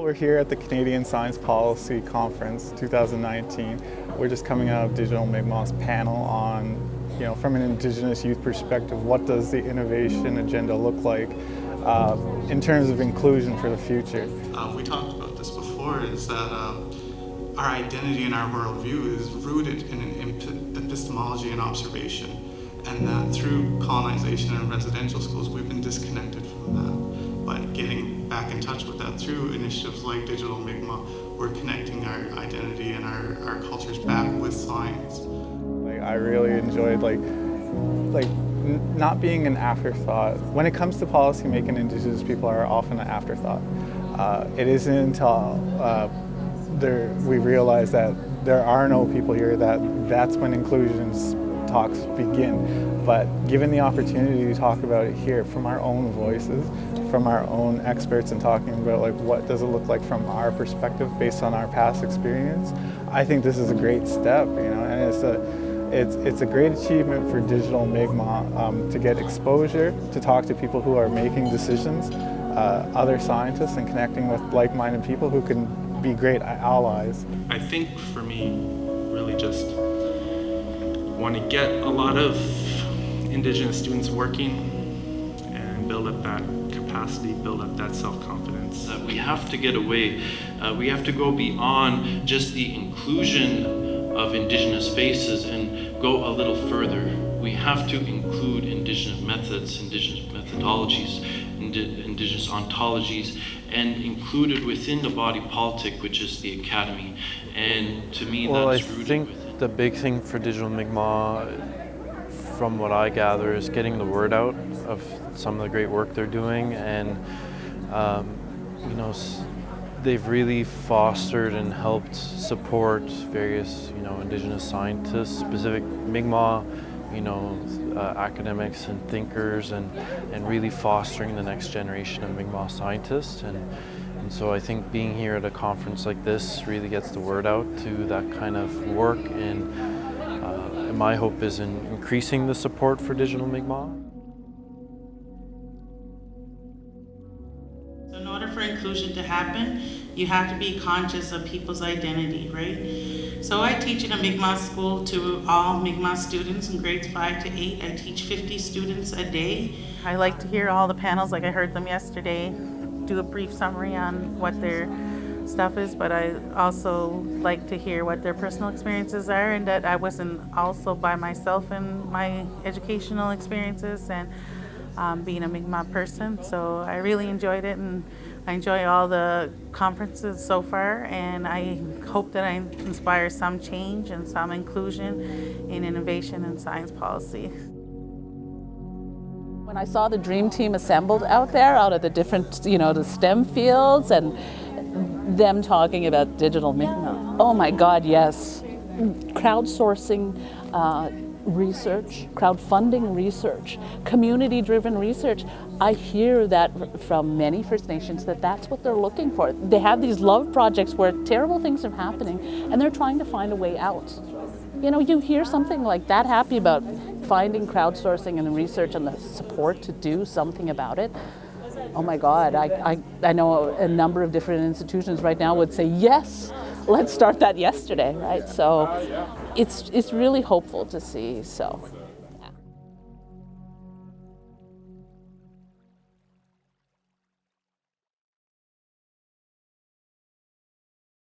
We're here at the Canadian Science Policy Conference 2019. We're just coming out of Digital Mi'kmaq's panel on, from an Indigenous youth perspective, what does the innovation agenda look like in terms of inclusion for the future? We talked about this before, is that our identity and our worldview is rooted in an epistemology and observation, and that through colonization and residential schools, we've been disconnected from that. But getting back in touch with that through initiatives like Digital Mi'kmaq, we're connecting our identity and our cultures back with science. I really enjoyed not being an afterthought. When it comes to policy making, Indigenous people are often an afterthought. It isn't until we realize that there are no people here that's when inclusion talks begin. But given the opportunity to talk about it here from our own voices, from our own experts, and talking about what does it look like from our perspective based on our past experience, I think this is a great step, and it's a great achievement for Digital Mi'kmaq to get exposure, to talk to people who are making decisions, other scientists, and connecting with like-minded people who can be great allies. I think for me, really just want to get a lot of Indigenous students working and build up that capacity, build up that self-confidence. We have to get away. We have to go beyond just the inclusion of Indigenous faces and go a little further. We have to include Indigenous methods, Indigenous methodologies, Indigenous ontologies, and include it within the body politic, which is the academy. And to me, that's rooted within. The big thing for Digital Mi'kmaq, from what I gather, is getting the word out of some of the great work they're doing, and they've really fostered and helped support various Indigenous scientists, specific Mi'kmaq, academics and thinkers, and really fostering the next generation of Mi'kmaq scientists. And so I think being here at a conference like this really gets the word out to that kind of work, and my hope is in increasing the support for Digital Mi'kmaq. In order for inclusion to happen, you have to be conscious of people's identity, right? So I teach in a Mi'kmaq school to all Mi'kmaq students in grades 5 to 8. I teach 50 students a day. I like to hear all the panels, like I heard them yesterday, do a brief summary on what their stuff is, but I also like to hear what their personal experiences are, and that I wasn't also by myself in my educational experiences and being a Mi'kmaq person. So I really enjoyed it, and I enjoy all the conferences so far, and I hope that I inspire some change and some inclusion in innovation and science policy. When I saw the dream team assembled out there, out of the different, the STEM fields, and them talking about Digital Mi'kmaq, oh my God, yes. Crowdsourcing research, crowdfunding research, community-driven research. I hear that from many First Nations that's what they're looking for. They have these love projects where terrible things are happening, and they're trying to find a way out. You hear something like that happy about finding crowdsourcing and the research and the support to do something about it. Oh my God, I know a number of different institutions right now would say, yes, let's start that yesterday, right? So it's really hopeful to see, so.